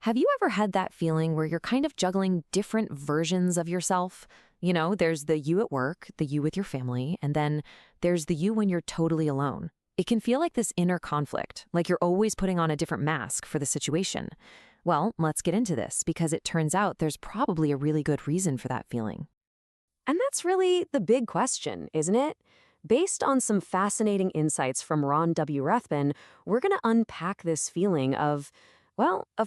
Have you ever had that feeling where you're kind of juggling different versions of yourself? There's the you at work, the you with your family, and then there's the you when you're totally alone. It can feel like this inner conflict, like you're always putting on a different mask for the situation. Well, let's get into this because it turns out there's probably a really good reason for that feeling. And that's really the big question, isn't it? Based on some fascinating insights from Ron W Rathbun, we're going to unpack this feeling of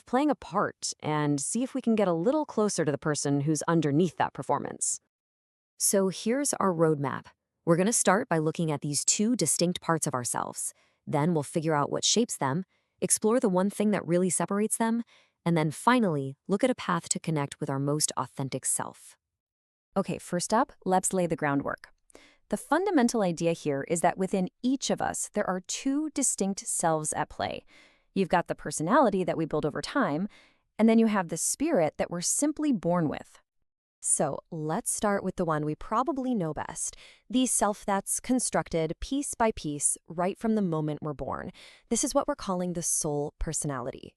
playing a part and see if we can get a little closer to the person who's underneath that performance. So here's our roadmap. We're going to start by looking at these two distinct parts of ourselves. Then we'll figure out what shapes them, explore the one thing that really separates them, and then finally, look at a path to connect with our most authentic self. Okay, first up, let's lay the groundwork. The fundamental idea here is that within each of us, there are two distinct selves at play. You've got the personality that we build over time, and then you have the spirit that we're simply born with. So let's start with the one we probably know best, the self that's constructed piece by piece right from the moment we're born. This is what we're calling the soul personality.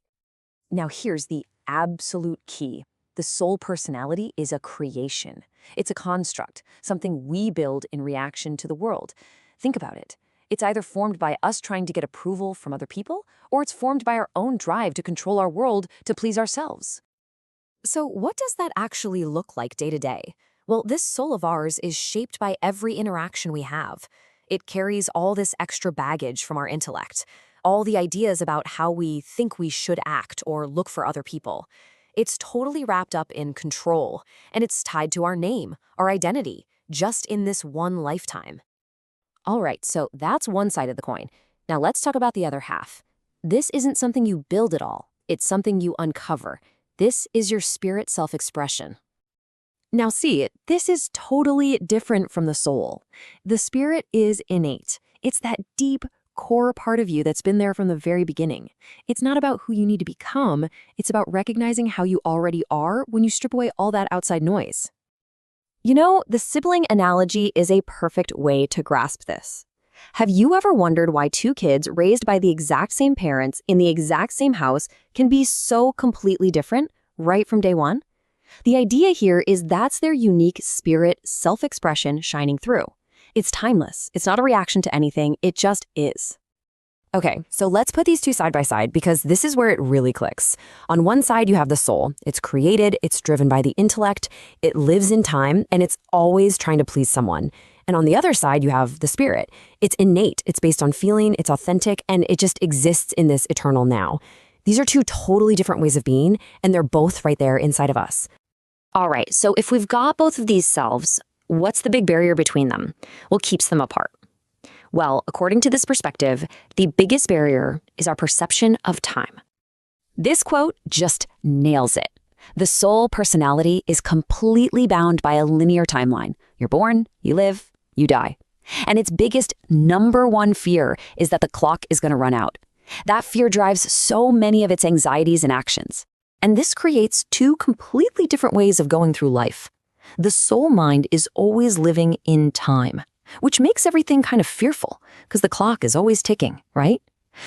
Now here's the absolute key. The soul personality is a creation. It's a construct, something we build in reaction to the world. Think about it. It's either formed by us trying to get approval from other people, or it's formed by our own drive to control our world to please ourselves. So what does that actually look like day to day? Well, this soul of ours is shaped by every interaction we have. It carries all this extra baggage from our intellect, all the ideas about how we think we should act or look for other people. It's totally wrapped up in control, and it's tied to our name, our identity, just in this one lifetime. All right, so that's one side of the coin. Now let's talk about the other half. This isn't something you build at all. It's something you uncover. This is your spirit self-expression. Now see, this is totally different from the soul. The spirit is innate. It's that deep, core part of you that's been there from the very beginning. It's not about who you need to become. It's about recognizing how you already are when you strip away all that outside noise. The sibling analogy is a perfect way to grasp this. Have you ever wondered why two kids raised by the exact same parents in the exact same house can be so completely different right from day one? The idea here is that's their unique spirit self-expression shining through. It's timeless. It's not a reaction to anything. It just is. Okay, so let's put these two side by side because this is where it really clicks. On one side, you have the soul. It's created, it's driven by the intellect, it lives in time, and it's always trying to please someone. And on the other side, you have the spirit. It's innate, it's based on feeling, it's authentic, and it just exists in this eternal now. These are two totally different ways of being, and they're both right there inside of us. All right, so if we've got both of these selves, what's the big barrier between them? What keeps them apart? Well, according to this perspective, the biggest barrier is our perception of time. This quote just nails it. The soul personality is completely bound by a linear timeline. You're born, you live, you die. And its biggest number one fear is that the clock is going to run out. That fear drives so many of its anxieties and actions. And this creates two completely different ways of going through life. The soul mind is always living in time, which makes everything kind of fearful because the clock is always ticking, right?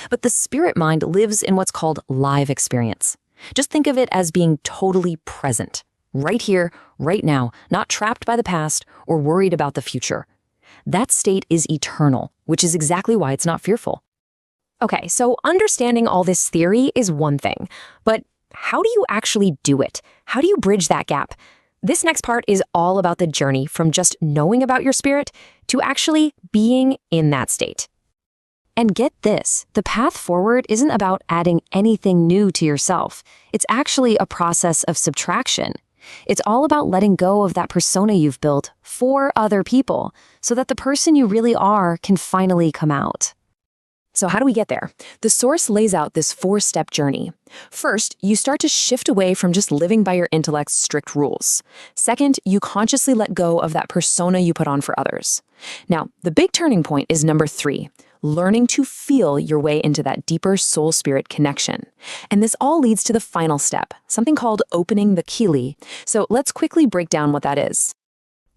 But the spirit mind lives in what's called live experience. Just think of it as being totally present, right here, right now, not trapped by the past or worried about the future. That state is eternal, which is exactly why it's not fearful. Okay, so understanding all this theory is one thing, but how do you actually do it? How do you bridge that gap? This next part is all about the journey from just knowing about your spirit to actually being in that state. And get this, the path forward isn't about adding anything new to yourself. It's actually a process of subtraction. It's all about letting go of that persona you've built for other people so that the person you really are can finally come out. So how do we get there? The source lays out this 4-step journey. First, you start to shift away from just living by your intellect's strict rules. Second, you consciously let go of that persona you put on for others. Now, the big turning point is number 3, learning to feel your way into that deeper soul-spirit connection. And this all leads to the final step, something called opening the Kelee. So let's quickly break down what that is.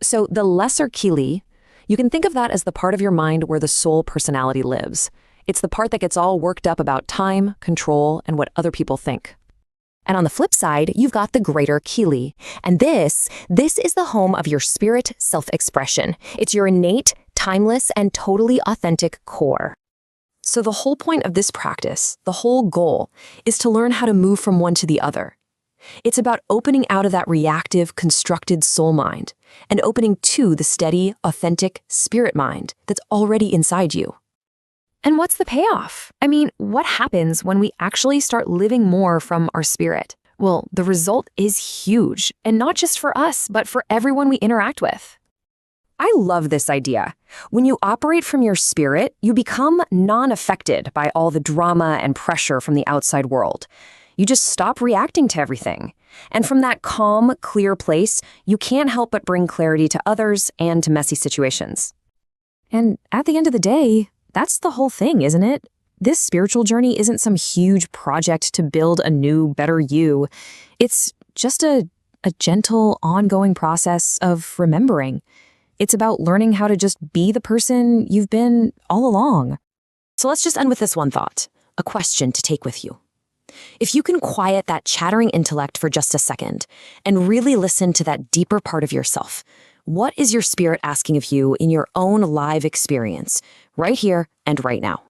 So the lesser Kelee, you can think of that as the part of your mind where the soul personality lives. It's the part that gets all worked up about time, control, and what other people think. And on the flip side, you've got the Greater Kelee. And this is the home of your spirit self-expression. It's your innate, timeless, and totally authentic core. So the whole point of this practice, the whole goal, is to learn how to move from one to the other. It's about opening out of that reactive, constructed soul mind and opening to the steady, authentic spirit mind that's already inside you. And what's the payoff? I mean, what happens when we actually start living more from our spirit? Well, the result is huge, and not just for us, but for everyone we interact with. I love this idea. When you operate from your spirit, you become non-affected by all the drama and pressure from the outside world. You just stop reacting to everything. And from that calm, clear place, you can't help but bring clarity to others and to messy situations. And at the end of the day, that's the whole thing, isn't it? This spiritual journey isn't some huge project to build a new, better you. It's just a gentle, ongoing process of remembering. It's about learning how to just be the person you've been all along. So let's just end with this one thought, a question to take with you. If you can quiet that chattering intellect for just a second and really listen to that deeper part of yourself, what is your spirit asking of you in your own live experience, right here and right now?